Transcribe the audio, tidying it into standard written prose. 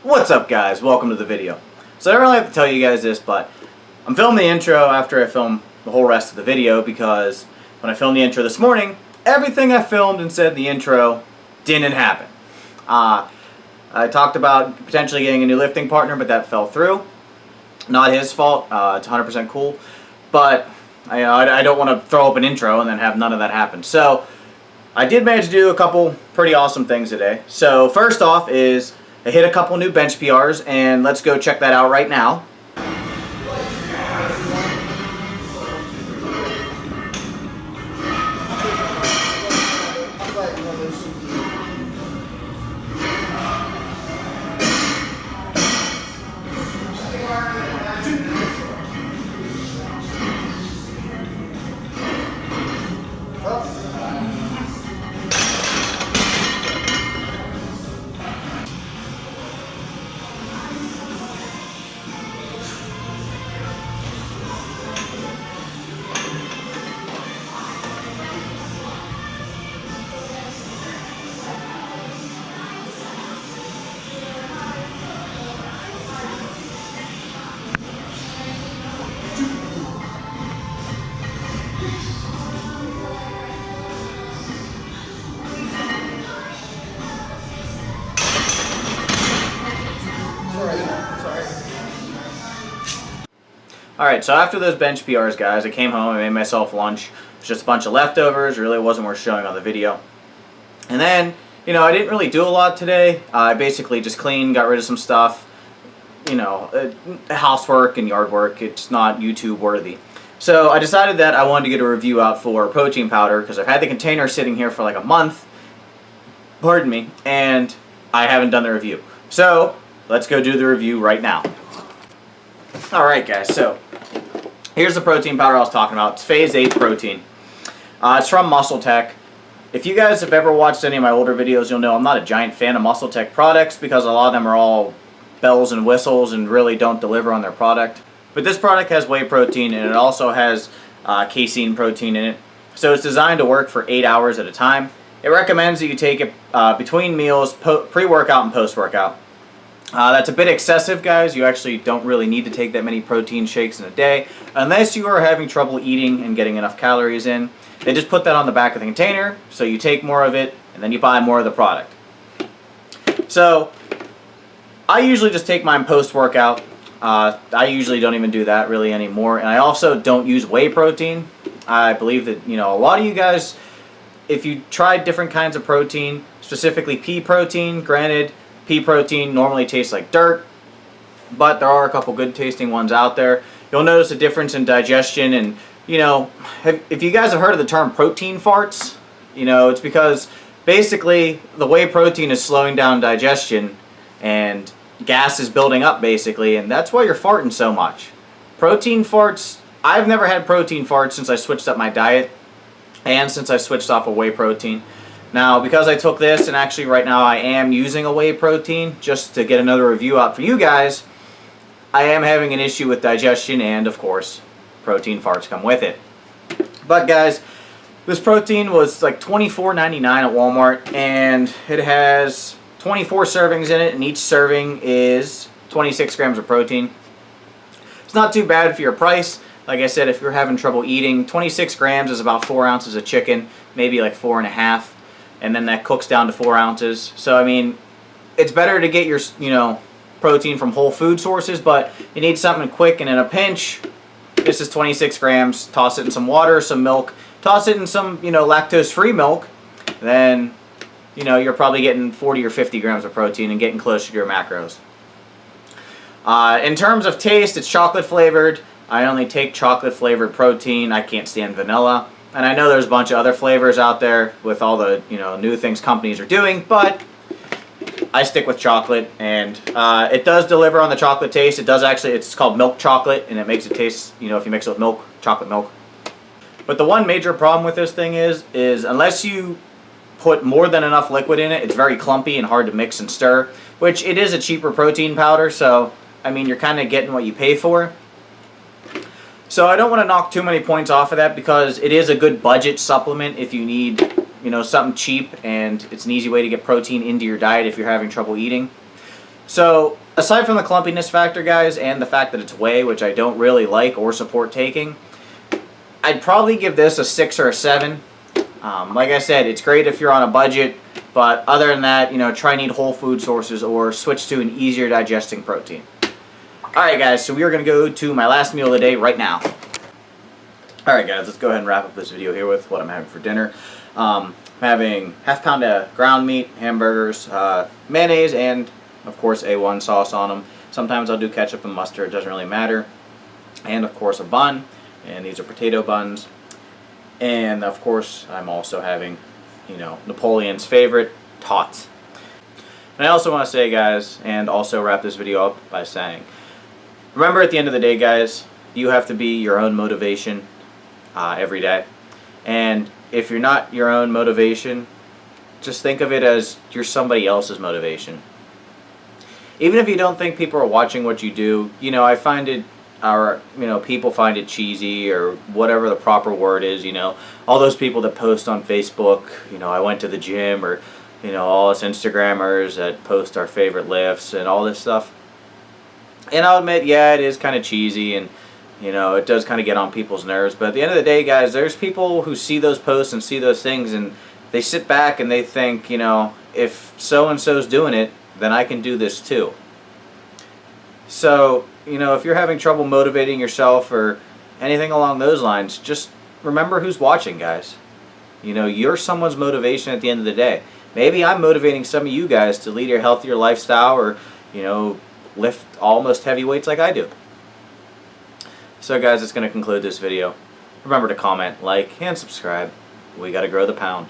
What's up, guys? Welcome to the video. So I don't really have to tell you guys this, but I'm filming the intro after I film the whole rest of the video because when I filmed the intro this morning, everything I filmed and said in the intro didn't happen. I talked about potentially getting a new lifting partner, but that fell through. Not his fault. It's 100% cool. But I don't want to throw up an intro and then have none of that happen. So I did manage to do a couple pretty awesome things today. So first off is I hit a couple new bench PRs, and let's go check that out right now. Alright, so after those bench PRs, guys, I came home, I made myself lunch. It was just a bunch of leftovers, really wasn't worth showing on the video. And then, I didn't really do a lot today. I basically just cleaned, got rid of some stuff, housework and yard work. It's not YouTube worthy. So I decided that I wanted to get a review out for protein powder because I've had the container sitting here for like a month, pardon me, and I haven't done the review. So let's go do the review right now. Alright, guys, so here's the protein powder I was talking about. It's Phase 8 protein. It's from MuscleTech. If you guys have ever watched any of my older videos, you'll know I'm not a giant fan of MuscleTech products because a lot of them are all bells and whistles and really don't deliver on their product. But this product has whey protein, and it also has casein protein in it. So it's designed to work for 8 hours at a time. It recommends that you take it between meals, pre-workout and post-workout. That's a bit excessive, guys. You actually don't really need to take that many protein shakes in a day unless you are having trouble eating and getting enough calories in. They just put that on the back of the container, so you take more of it and then you buy more of the product. So I usually just take mine post-workout. I usually don't even do that really anymore, and I also don't use whey protein. I believe that a lot of you guys, if you tried different kinds of protein, specifically pea protein, granted pea protein normally tastes like dirt, but there are a couple good tasting ones out there. You'll notice a difference in digestion, and if you guys have heard of the term protein farts, it's because basically the whey protein is slowing down digestion and gas is building up basically, and that's why you're farting so much. Protein farts, I've never had protein farts since I switched up my diet and since I switched off of whey protein. Now, because I took this, and actually right now I am using a whey protein, just to get another review out for you guys, I am having an issue with digestion, and of course, protein farts come with it. But guys, this protein was like $24.99 at Walmart, and it has 24 servings in it, and each serving is 26 grams of protein. It's not too bad for your price. Like I said, if you're having trouble eating, 26 grams is about 4 ounces of chicken, maybe like 4.5. And then that cooks down to 4 ounces. So I mean, it's better to get your protein from whole food sources, but you need something quick and in a pinch. This is 26 grams. Toss it in some water, some milk. Toss it in some lactose-free milk. Then you're probably getting 40 or 50 grams of protein and getting close to your macros. In terms of taste, it's chocolate flavored. I only take chocolate flavored protein. I can't stand vanilla. And I know there's a bunch of other flavors out there with all the new things companies are doing, but I stick with chocolate, and it does deliver on the chocolate taste. It does actually. It's called milk chocolate, and it makes it taste, if you mix it with milk, chocolate milk. But the one major problem with this thing is unless you put more than enough liquid in it, it's very clumpy and hard to mix and stir. Which it is a cheaper protein powder, so I mean you're kind of getting what you pay for. So I don't want to knock too many points off of that because it is a good budget supplement if you need, something cheap, and it's an easy way to get protein into your diet if you're having trouble eating. So, aside from the clumpiness factor, guys, and the fact that it's whey, which I don't really like or support taking, I'd probably give this a 6 or a 7. Like I said, it's great if you're on a budget, but other than that, you know, try and eat whole food sources or switch to an easier digesting protein. Alright guys, so we are going to go to my last meal of the day right now. Alright guys, let's go ahead and wrap up this video here with what I'm having for dinner. I'm having half pound of ground meat, hamburgers, mayonnaise, and of course A1 sauce on them. Sometimes I'll do ketchup and mustard, it doesn't really matter. And of course a bun, and these are potato buns. And of course I'm also having, you know, Napoleon's favorite, tots. And I also want to say, guys, and also wrap this video up by saying, remember at the end of the day, guys, you have to be your own motivation every day. And if you're not your own motivation, just think of it as you're somebody else's motivation. Even if you don't think people are watching what you do, you know, I find it, or, you know, people find it cheesy or whatever the proper word is, you know. All those people that post on Facebook, you know, I went to the gym, or, you know, all us Instagrammers that post our favorite lifts and all this stuff. And I'll admit, yeah, it is kind of cheesy and, you know, it does kind of get on people's nerves. But at the end of the day, guys, there's people who see those posts and see those things and they sit back and they think, you know, if so-and-so's doing it, then I can do this too. So, you know, if you're having trouble motivating yourself or anything along those lines, just remember who's watching, guys. You know, you're someone's motivation at the end of the day. Maybe I'm motivating some of you guys to lead a healthier lifestyle or, you know, lift almost heavy weights like I do. So guys, it's going to conclude this video. Remember to comment, like, and subscribe. We got to grow the pound.